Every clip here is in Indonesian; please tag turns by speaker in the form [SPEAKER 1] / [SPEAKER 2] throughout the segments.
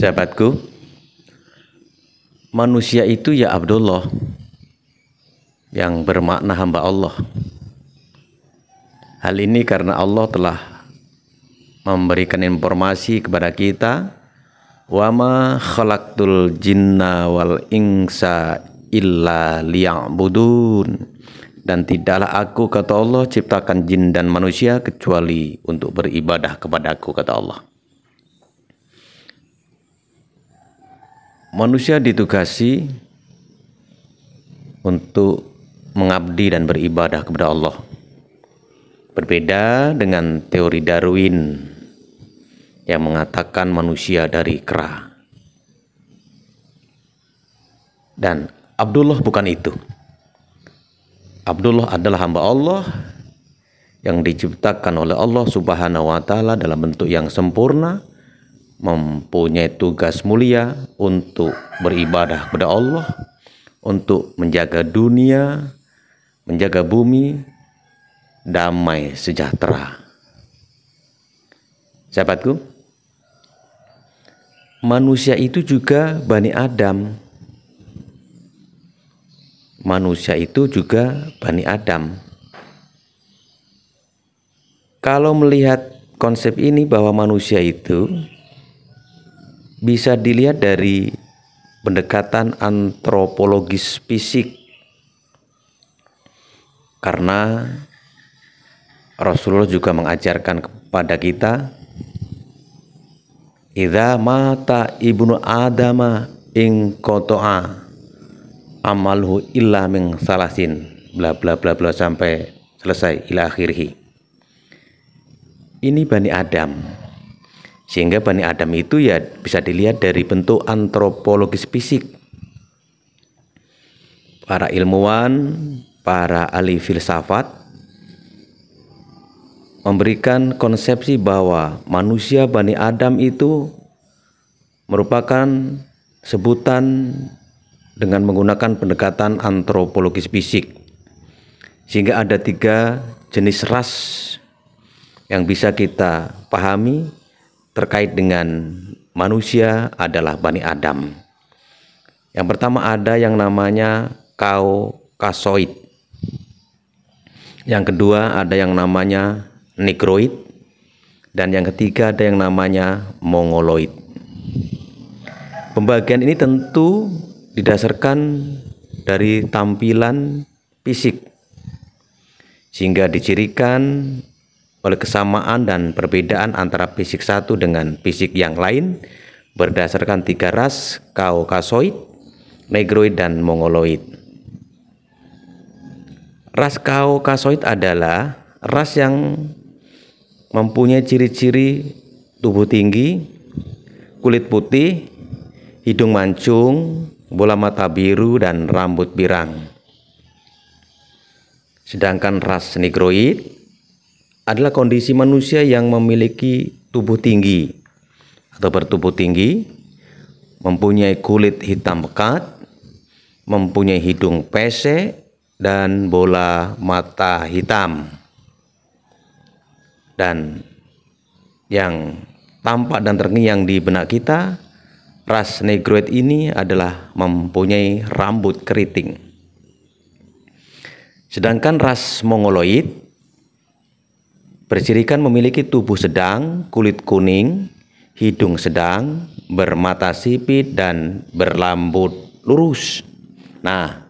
[SPEAKER 1] Sahabatku, manusia itu ya Abdullah, yang bermakna hamba Allah. Hal ini karena Allah telah memberikan informasi kepada kita, wa ma khalaqtul jinna wal insa illa liya'budun, dan tidaklah aku, kata Allah, ciptakan jin dan manusia kecuali untuk beribadah kepada aku, kata Allah. Manusia ditugasi untuk mengabdi dan beribadah kepada Allah. Berbeda dengan teori Darwin yang mengatakan manusia dari kera. Dan Abdullah bukan itu. Abdullah adalah hamba Allah yang diciptakan oleh Allah Subhanahu wa Ta'ala dalam bentuk yang sempurna, mempunyai tugas mulia untuk beribadah kepada Allah, untuk menjaga dunia, menjaga bumi, damai sejahtera. Sahabatku, manusia itu juga Bani Adam. Manusia itu juga Bani Adam. Kalau melihat konsep ini bahwa manusia itu bisa dilihat dari pendekatan antropologis fisik, karena Rasulullah juga mengajarkan kepada kita, idza mata ibnu adama in qata'a amaluhu illa min salasin, bla bla bla bla sampai selesai ila akhirih. Ini Bani Adam. Sehingga Bani Adam itu ya bisa dilihat dari bentuk antropologis fisik. Para ilmuwan, para ahli filsafat memberikan konsepsi bahwa manusia Bani Adam itu merupakan sebutan dengan menggunakan pendekatan antropologis fisik. Sehingga ada 3 jenis ras yang bisa kita pahami terkait dengan manusia adalah Bani Adam. Yang pertama ada yang namanya Kaukasoid. Yang kedua ada yang namanya Negroid. Dan yang ketiga ada yang namanya Mongoloid. Pembagian ini tentu didasarkan dari tampilan fisik, sehingga dicirikan oleh kesamaan dan perbedaan antara fisik satu dengan fisik yang lain berdasarkan 3 ras, Kaukasoid, Negroid, dan Mongoloid. Ras Kaukasoid adalah ras yang mempunyai ciri-ciri tubuh tinggi, kulit putih, hidung mancung, bola mata biru, dan rambut pirang. Sedangkan ras Negroid adalah kondisi manusia yang memiliki tubuh tinggi atau bertubuh tinggi, mempunyai kulit hitam pekat, mempunyai hidung pesek, dan bola mata hitam. Dan yang tampak dan terngiang di benak kita, ras Negroid ini adalah mempunyai rambut keriting. Sedangkan ras Mongoloid bercirikan memiliki tubuh sedang, kulit kuning, hidung sedang, bermata sipit, dan berambut lurus. Nah,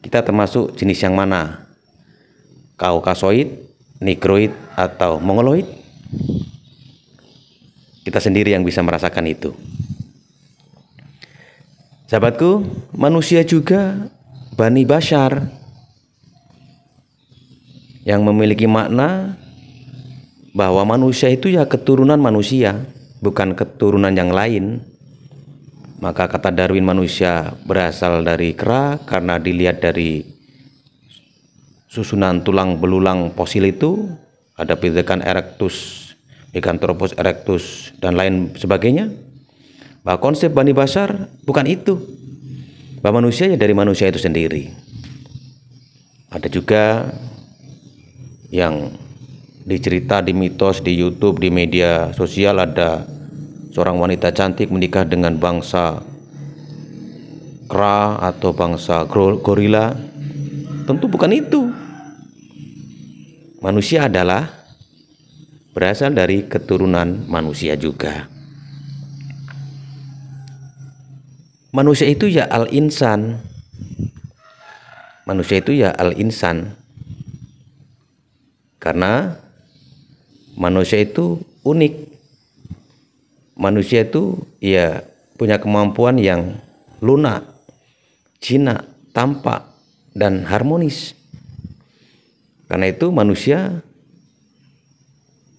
[SPEAKER 1] kita termasuk jenis yang mana? Kaukasoid, Negroid, atau Mongoloid? Kita sendiri yang bisa merasakan itu. Sahabatku, manusia juga Bani Bashar, yang memiliki makna bahwa manusia itu ya keturunan manusia, bukan keturunan yang lain. Maka kata Darwin, manusia berasal dari kera karena dilihat dari susunan tulang belulang fosil itu, ada Pithecanthropus erectus, Pithecanthropus erectus, dan lain sebagainya. Bahwa konsep Bani Bashar bukan itu, bahwa manusia ya dari manusia itu sendiri. Ada juga yang dicerita di mitos, di YouTube, di media sosial, ada seorang wanita cantik menikah dengan bangsa kera atau bangsa gorila. Tentu bukan itu. Manusia adalah berasal dari keturunan manusia juga. Manusia itu ya al-insan. Manusia itu ya al-insan. Karena manusia itu unik. Manusia itu ya punya kemampuan yang lunak, jinak, tampak, dan harmonis. Karena itu manusia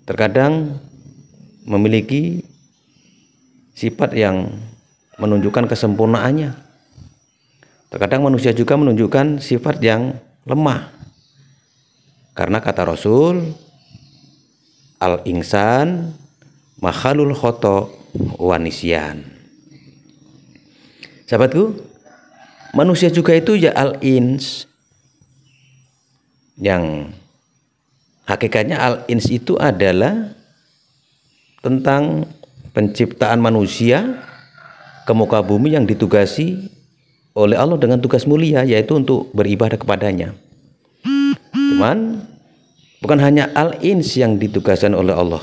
[SPEAKER 1] terkadang memiliki sifat yang menunjukkan kesempurnaannya. Terkadang manusia juga menunjukkan sifat yang lemah. Karena kata Rasul, al-insan makhalul khoto wa nisyan. Sahabatku, manusia juga itu ya al-ins, yang hakikatnya al-ins itu adalah tentang penciptaan manusia ke muka bumi yang ditugasi oleh Allah dengan tugas mulia, yaitu untuk beribadah kepadanya. Cuman bukan hanya al-ins yang ditugaskan oleh Allah,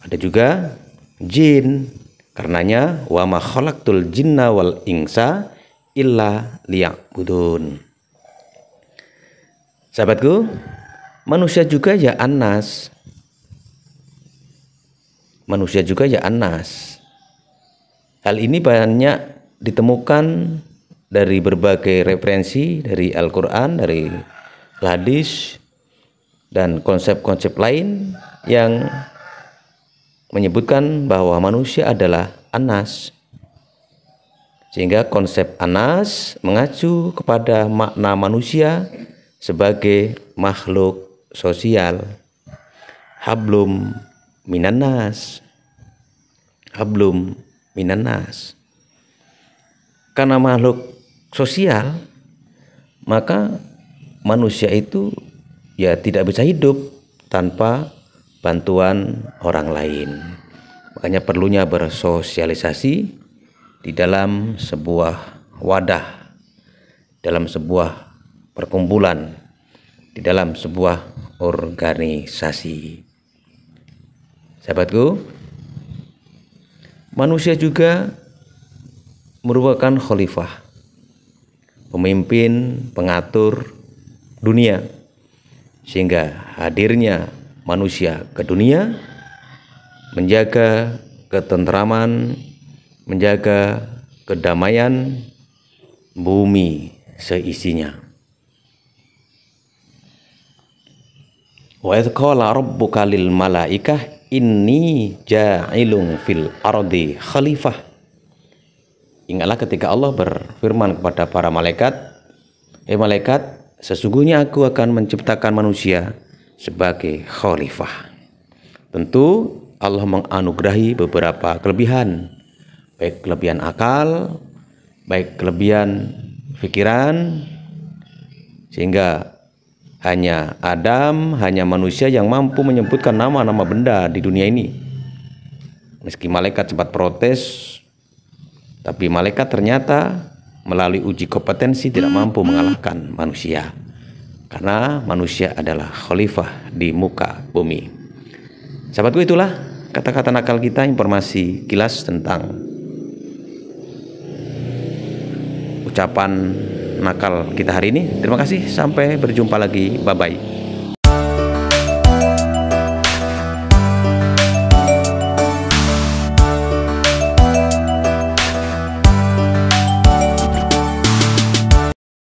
[SPEAKER 1] ada juga jin. Karenanya wa ma khalaqtul jinna wal insa illa liya'budun. Sahabatku, manusia juga ya anas. Manusia juga ya anas. Hal ini banyak ditemukan dari berbagai referensi dari Al-Quran, dari hadis, dan konsep-konsep lain yang menyebutkan bahwa manusia adalah anas. Sehingga konsep anas mengacu kepada makna manusia sebagai makhluk sosial. Hablum minannas. Hablum minannas. Karena makhluk sosial, maka manusia itu ya tidak bisa hidup tanpa bantuan orang lain. Makanya perlunya bersosialisasi di dalam sebuah wadah, dalam sebuah perkumpulan, di dalam sebuah organisasi. Sahabatku, manusia juga merupakan khalifah, pemimpin, pengatur dunia, sehingga hadirnya manusia ke dunia menjaga ketentraman, menjaga kedamaian bumi seisinya. Wa idz qala rabbuka lil malaikah inni ja'ilun fil ardi khalifah. Ingatlah ketika Allah berfirman kepada para malaikat, malaikat, sesungguhnya aku akan menciptakan manusia sebagai khalifah. Tentu Allah menganugerahi beberapa kelebihan, baik kelebihan akal, baik kelebihan pikiran, sehingga hanya Adam, hanya manusia yang mampu menyebutkan nama-nama benda di dunia ini. Meski malaikat sempat protes, tapi malaikat ternyata melalui uji kompetensi tidak mampu mengalahkan manusia. Karena manusia adalah khalifah di muka bumi. Sahabatku, itulah kata-kata nakal kita, informasi kilas tentang ucapan nakal kita hari ini. Terima kasih, sampai berjumpa lagi. Bye-bye.